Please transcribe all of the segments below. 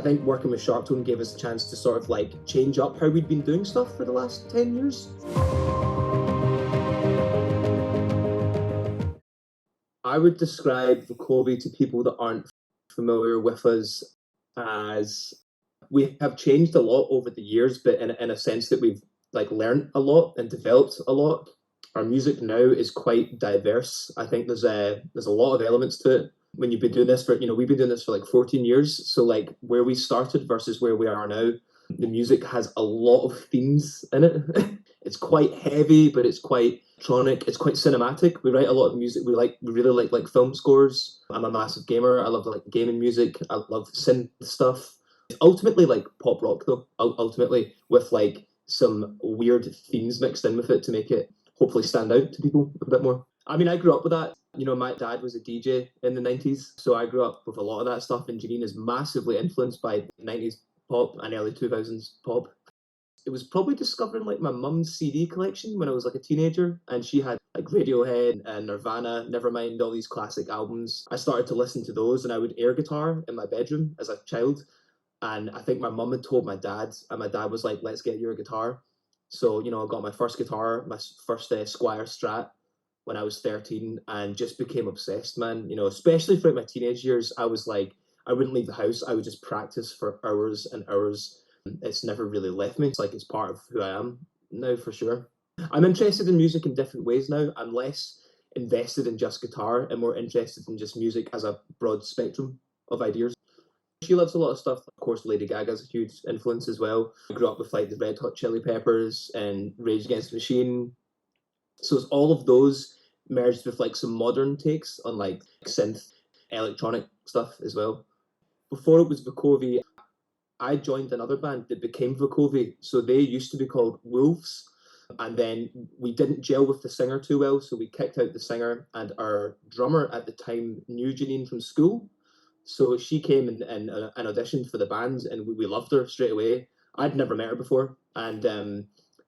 think working with Sharptone gave us a chance to sort of like change up how we'd been doing stuff for the last 10 years. I would describe Vukovi to people that aren't familiar with us as we have changed a lot over the years, but in a sense that we've like learned a lot and developed a lot. Our music now is quite diverse. I think there's a lot of elements to it. When you've been doing this for, we've been doing this for like 14 years. So like where we started versus where we are now, the music has a lot of themes in it. It's quite heavy, but it's quite electronic. It's quite cinematic. We write a lot of music. We really like film scores. I'm a massive gamer. I love like gaming music. I love synth stuff. It's ultimately like pop rock though. Ultimately with like some weird themes mixed in with it to make it hopefully stand out to people a bit more. I mean, I grew up with that. My dad was a DJ in the 90s, so I grew up with a lot of that stuff, and Janine is massively influenced by 90s pop and early 2000s pop. It was probably discovering like my mum's CD collection when I was like a teenager, and she had like Radiohead and Nirvana, Nevermind, all these classic albums. I started to listen to those, and I would air guitar in my bedroom as a child. And I think my mum had told my dad, and my dad was like, "Let's get you a guitar." So I got my first guitar, my first Squire Strat when I was 13, and just became obsessed, man. Especially throughout my teenage years, I was like, I wouldn't leave the house. I would just practice for hours and hours. It's never really left me. It's like it's part of who I am now for sure. I'm interested in music in different ways now. I'm less invested in just guitar and more interested in just music as a broad spectrum of ideas. She loves a lot of stuff. Of course, Lady Gaga's a huge influence as well. I grew up with like the Red Hot Chili Peppers and Rage Against the Machine. So it's all of those merged with like some modern takes on like synth, electronic stuff as well. Before it was Vukovi, I joined another band that became Vukovi. So they used to be called Wolves. And then we didn't gel with the singer too well, so we kicked out the singer. And our drummer at the time knew Janine from school. So she came and auditioned for the band, and we loved her straight away. I'd never met her before. And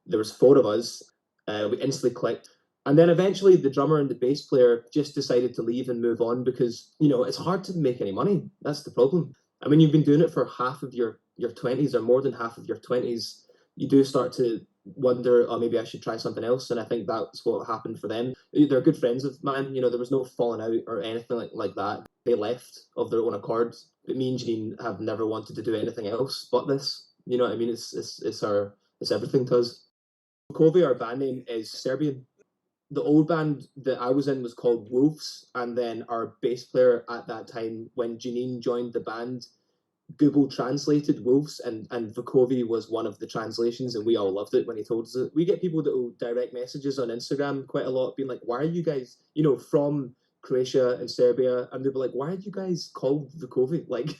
there was four of us. We instantly clicked. And then eventually the drummer and the bass player just decided to leave and move on because, it's hard to make any money. That's the problem. And when you've been doing it for half of your 20s or more than half of your 20s, you do start to wonder, oh, maybe I should try something else. And I think that's what happened for them. They're good friends of mine. There was no falling out or anything like that. They left of their own accord. But me and Janine have never wanted to do anything else but this. You know what I mean? It's everything to us. Vukovi, our band name, is Serbian. The old band that I was in was called Wolves, and then our bass player at that time, when Janine joined the band, Google translated Wolves, and Vukovi was one of the translations, and we all loved it when he told us it. We get people that will direct messages on Instagram quite a lot, being like, "Why are you guys, from Croatia and Serbia?" And they'll be like, "Why are you guys called Vukovi?" Like,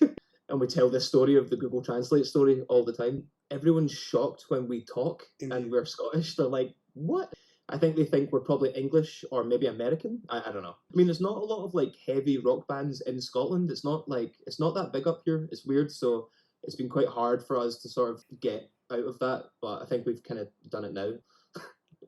and we tell this story of the Google Translate story all the time. Everyone's shocked when we talk and we're Scottish. They're like, "What?" I think they think we're probably English or maybe American. I don't know. I mean, there's not a lot of like heavy rock bands in Scotland. It's not that big up here. It's weird. So it's been quite hard for us to sort of get out of that. But I think we've kind of done it now.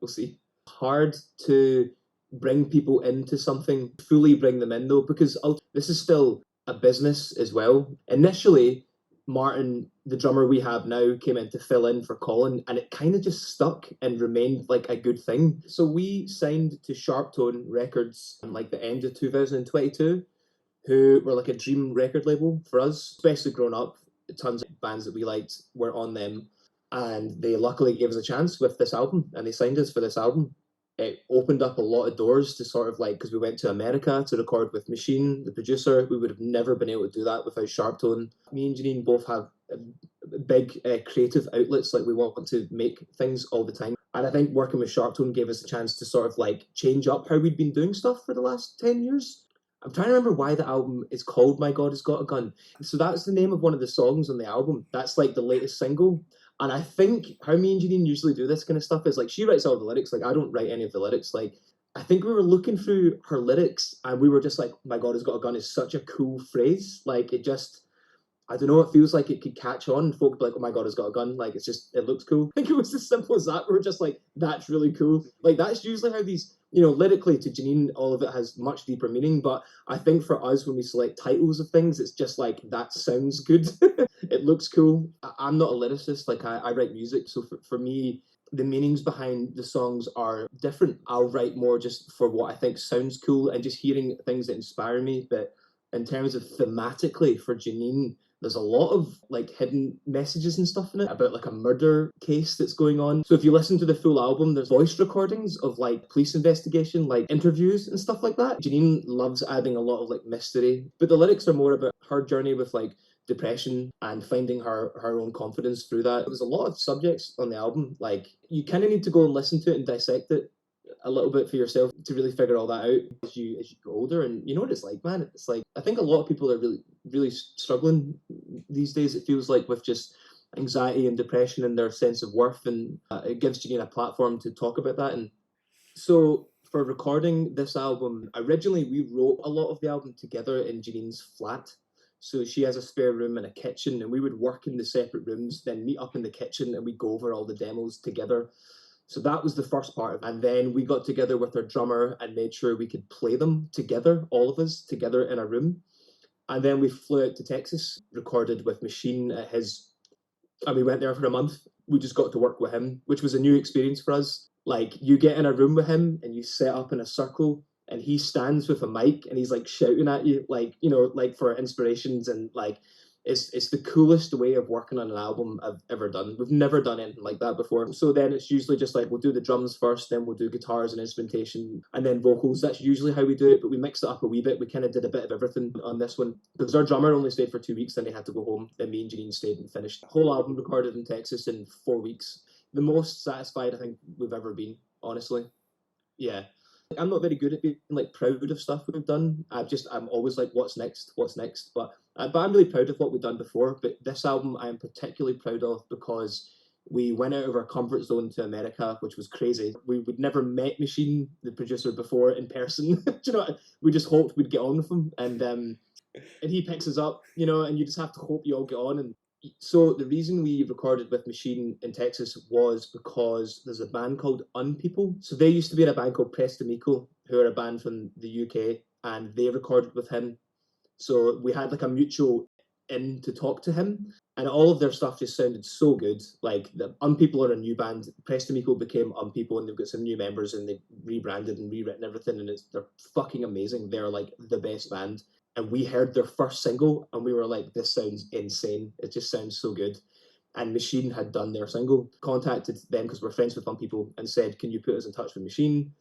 We'll see. Hard to bring people into something, fully bring them in though, because this is still a business as well. Initially, Martin, the drummer we have now, came in to fill in for Colin, and it kind of just stuck and remained like a good thing. So we signed to Sharptone Records in like the end of 2022, who were like a dream record label for us, especially growing up. Tons of bands that we liked were on them, and they luckily gave us a chance with this album, and they signed us for this album. It opened up a lot of doors to sort of like, because we went to America to record with Machine, the producer. We would have never been able to do that without Sharptone. Me and Janine both have big creative outlets. Like we want to make things all the time. And I think working with Sharptone gave us a chance to sort of like change up how we'd been doing stuff for the last 10 years. I'm trying to remember why the album is called My God Has Got a Gun. So that's the name of one of the songs on the album. That's like the latest single. And I think how me and Janine usually do this kind of stuff is like she writes all the lyrics. Like I don't write any of the lyrics. Like I think we were looking through her lyrics and we were just like, "My God Has Got a Gun" is such a cool phrase. Like it just, I don't know, it feels like it could catch on. Folk be like, "Oh my God has got a gun." Like it's just, it looks cool. I think it was as simple as that. We were just like, that's really cool. Like that's usually how these, lyrically to Janine, all of it has much deeper meaning. But I think for us, when we select titles of things, it's just like, that sounds good. it looks cool. I'm not a lyricist, like I write music, so for me, the meanings behind the songs are different. I'll write more just for what I think sounds cool and just hearing things that inspire me. But in terms of thematically for Janine, there's a lot of like hidden messages and stuff in it about like a murder case that's going on. So if you listen to the full album, there's voice recordings of like police investigation, like interviews and stuff like that. Janine loves adding a lot of like mystery, but the lyrics are more about her journey with like depression and finding her own confidence through that. There's a lot of subjects on the album. Like you kind of need to go and listen to it and dissect it a little bit for yourself to really figure all that out as you go older. And you know what it's like, man. It's like I think a lot of people are really struggling these days. It feels like with just anxiety and depression and their sense of worth, and it gives Janine a platform to talk about that. And so for recording this album, originally we wrote a lot of the album together in Janine's flat. So she has a spare room and a kitchen, and we would work in the separate rooms, then meet up in the kitchen, and we'd go over all the demos together. So that was the first part of it. And then we got together with our drummer and made sure we could play them together, all of us together in a room. And then we flew out to Texas, recorded with Machine at his, and we went there for a month. We just got to work with him, which was a new experience for us. Like you get in a room with him and you set up in a circle and he stands with a mic and he's like shouting at you, like, you know, like for inspirations. And like it's the coolest way of working on an album I've ever done. We've never done anything like that before. So then it's usually just like we'll do the drums first, then we'll do guitars and instrumentation, and then vocals. That's usually how we do it, but we mixed it up a wee bit. We kind of did a bit of everything on this one because our drummer only stayed for 2 weeks, then he had to go home. Then me and Janine stayed and finished the whole album recorded in Texas in 4 weeks. The most satisfied I think we've ever been, honestly. Yeah. I'm not very good at being like proud of stuff we've done. I'm always like, what's next? What's next? But I'm really proud of what we've done before. But this album I am particularly proud of because we went out of our comfort zone to America, which was crazy. We would never met Machine, the producer, before in person. Do you know? We just hoped we'd get on with him, and he picks us up, you know, and you just have to hope you all get on. And so the reason we recorded with Machine in Texas was because there's a band called Unpeople. So they used to be in a band called Prestamico, who are a band from the UK, and they recorded with him. So we had like a mutual in to talk to him, and all of their stuff just sounded so good. Like the Unpeople are a new band. Prestamico became Unpeople, and they've got some new members, and they've rebranded and rewritten everything, and they're fucking amazing. They're like the best band. And we heard their first single, and we were like, "This sounds insane! It just sounds so good." And Machine had done their single, contacted them because we're friends with Unpeople, and said, "Can you put us in touch with Machine?"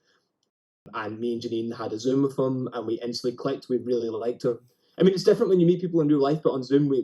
And me and Janine had a Zoom with him, and we instantly clicked. We really liked him. I mean, it's different when you meet people in real life, but on Zoom, we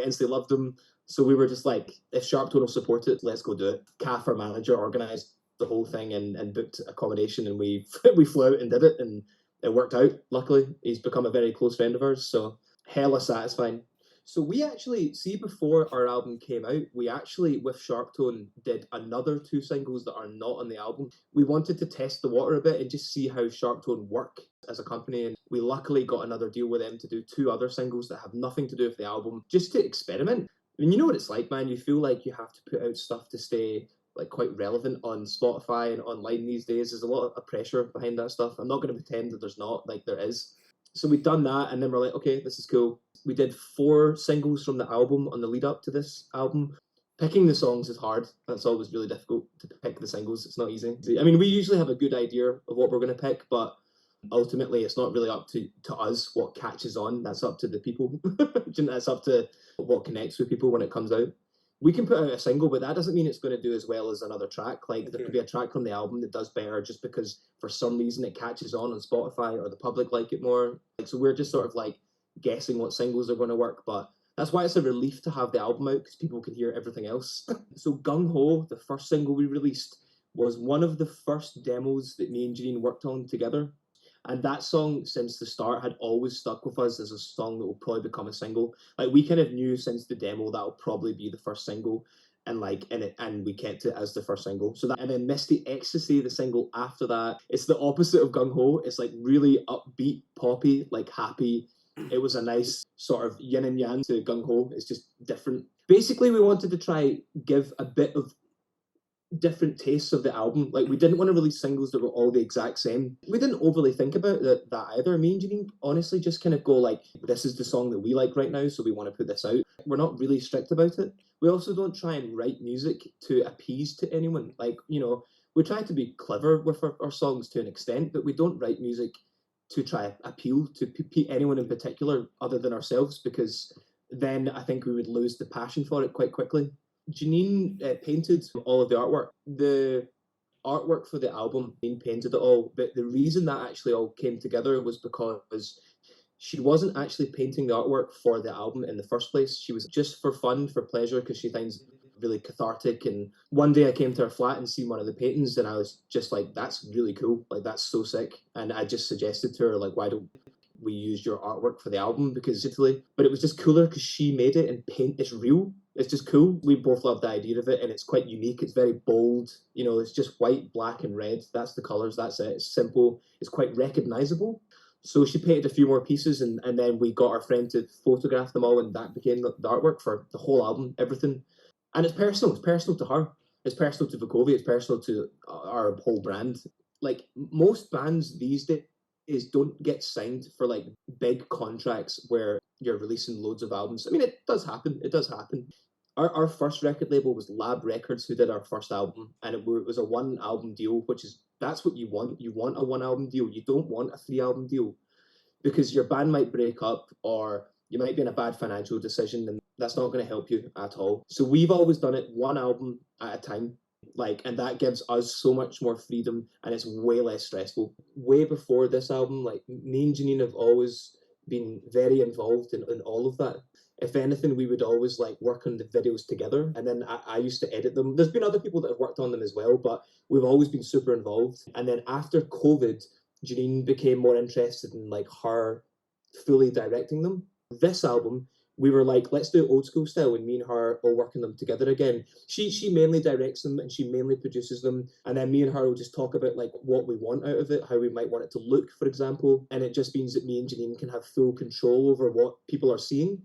instantly loved them. So we were just like, if Sharptone will support it, let's go do it. Kath, our manager, organised the whole thing and booked accommodation, and we we flew out and did it, and it worked out. Luckily, he's become a very close friend of ours, so hella satisfying. So we actually see before our album came out, we actually with Sharptone did another two singles that are not on the album. We wanted to test the water a bit and just see how Sharptone work as a company, and we luckily got another deal with them to do two other singles that have nothing to do with the album, just to experiment. I mean, you know what it's like, man. You feel like you have to put out stuff to stay like quite relevant on Spotify and online these days. There's a lot of pressure behind that stuff. I'm not going to pretend that there's not, like there is. So we'd done that, and then we're like, okay, this is cool. We did 4 singles from the album on the lead up to this album. Picking the songs is hard. That's always really difficult to pick the singles. It's not easy. I mean, we usually have a good idea of what we're going to pick, but ultimately it's not really up to us what catches on. That's up to the people. That's up to what connects with people when it comes out. We can put out a single, but that doesn't mean it's going to do as well as another track. Like there could be a track from the album that does better just because for some reason it catches on Spotify or the public like it more. Like, so we're just sort of like guessing what singles are going to work, but that's why it's a relief to have the album out because people can hear everything else. So Gung Ho, the first single we released, was one of the first demos that me and Janine worked on together. And that song, since the start, had always stuck with us as a song that will probably become a single. Like we kind of knew since the demo that'll probably be the first single, and we kept it as the first single. So that, and then Misty Ecstasy, the single after that, it's the opposite of Gung Ho. It's like really upbeat, poppy, like happy. It was a nice sort of yin and yang to Gung Ho. It's just different. Basically, we wanted to try give a bit of different tastes of the album. Like we didn't want to release singles that were all the exact same. We didn't overly think about that either. Me and Janine honestly just kind of go like, this is the song that we like right now, so we want to put this out. We're not really strict about it. We also don't try and write music to appease to anyone. Like, we try to be clever with our songs to an extent, but we don't write music to try appeal to anyone in particular other than ourselves, because then I think we would lose the passion for it quite quickly. Janine painted all of the artwork. The artwork for the album, Janine painted it all. But the reason that actually all came together was because she wasn't actually painting the artwork for the album in the first place. She was just for fun, for pleasure, because she finds it really cathartic. And one day I came to her flat and seen one of the paintings, and I was just like, that's really cool. Like, that's so sick. And I just suggested to her, like, why don't we use your artwork for the album? Because Italy, but it was just cooler because she made it and paint. It's real. It's just cool. We both love the idea of it, and it's quite unique. It's very bold. It's just white, black, and red. That's the colors. That's it. It's simple. It's quite recognizable. So she painted a few more pieces, and then we got our friend to photograph them all, and that became the artwork for the whole album, everything. And it's personal. It's personal to her. It's personal to Vukovi. It's personal to our whole brand. Like most bands these days don't get signed for like big contracts where you're releasing loads of albums. I mean, it does happen. It does happen. Our first record label was Lab Records, who did our first album, and it was a one album deal, which is that's what you want. You want a one album deal. You don't want a three album deal, because your band might break up or you might be in a bad financial decision, and that's not going to help you at all. So we've always done it one album at a time, and that gives us so much more freedom, and it's way less stressful. Way before this album, like me and Janine have always been very involved in all of that. If anything, we would always like work on the videos together, and then I used to edit them. There's been other people that have worked on them as well, but we've always been super involved. And then after COVID, Janine became more interested in like her fully directing them. This album, we were like, let's do it old school style, and me and her all working them together again. She mainly directs them and she mainly produces them, and then me and her will just talk about like what we want out of it, how we might want it to look, for example. And it just means that me and Janine can have full control over what people are seeing.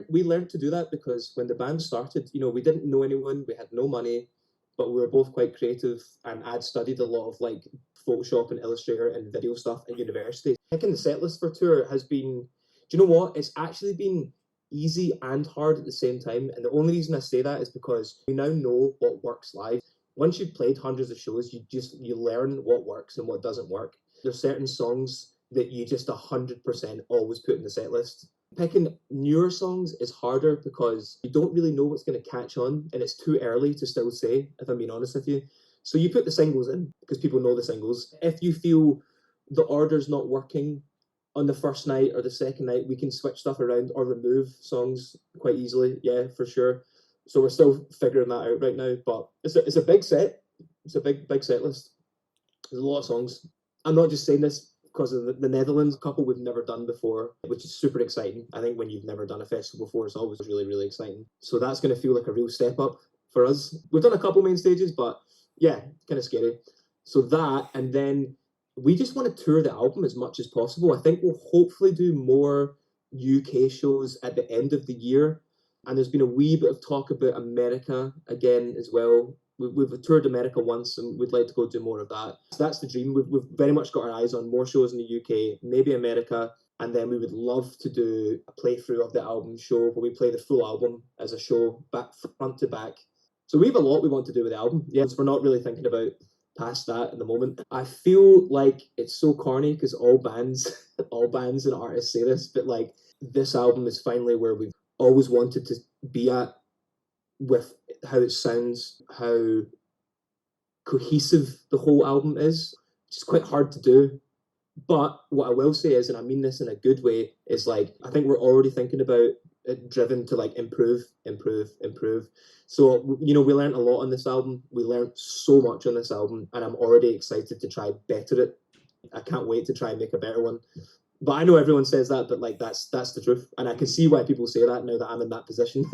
We learned to do that because when the band started, we didn't know anyone, we had no money, but we were both quite creative, and I'd studied a lot of like Photoshop and Illustrator and video stuff at university. Picking the set list for tour has been, do you know what? It's actually been easy and hard at the same time. And the only reason I say that is because we now know what works live. Once you've played hundreds of shows, you learn what works and what doesn't work. There's certain songs that you just 100% always put in the set list. Picking newer songs is harder because you don't really know what's going to catch on, and it's too early to still say, if I'm being honest with you. So you put the singles in because people know the singles. If you feel the order's not working on the first night or the second night, we can switch stuff around or remove songs quite easily. Yeah, for sure. So we're still figuring that out right now, but it's a big set. It's a big set list. There's a lot of songs. I'm not just saying this because of the Netherlands couple we've never done before, which is super exciting. I think when you've never done a festival before, it's always really, really exciting. So that's going to feel like a real step up for us. We've done a couple main stages, but yeah, kind of scary. So that, and then we just want to tour the album as much as possible. I think we'll hopefully do more UK shows at the end of the year. And there's been a wee bit of talk about America again as well. We've toured America once, and we'd like to go do more of that. So that's the dream. We've very much got our eyes on more shows in the UK, maybe America, and then we would love to do a playthrough of the album show where we play the full album as a show, back front to back. So we have a lot we want to do with the album. Yes, we're not really thinking about past that at the moment. I feel like it's so corny because all bands, all bands and artists say this, but like this album is finally where we've always wanted to be at, with how it sounds, how cohesive the whole album is, which is quite hard to do. But what I will say is, and I mean this in a good way, is like I think we're already thinking about it, driven to like improve. So we learned a lot on this album. We learned so much on this album, and I'm already excited to try better it. I can't wait to try and make a better one. But I know everyone says that, but like that's the truth, and I can see why people say that now that I'm in that position.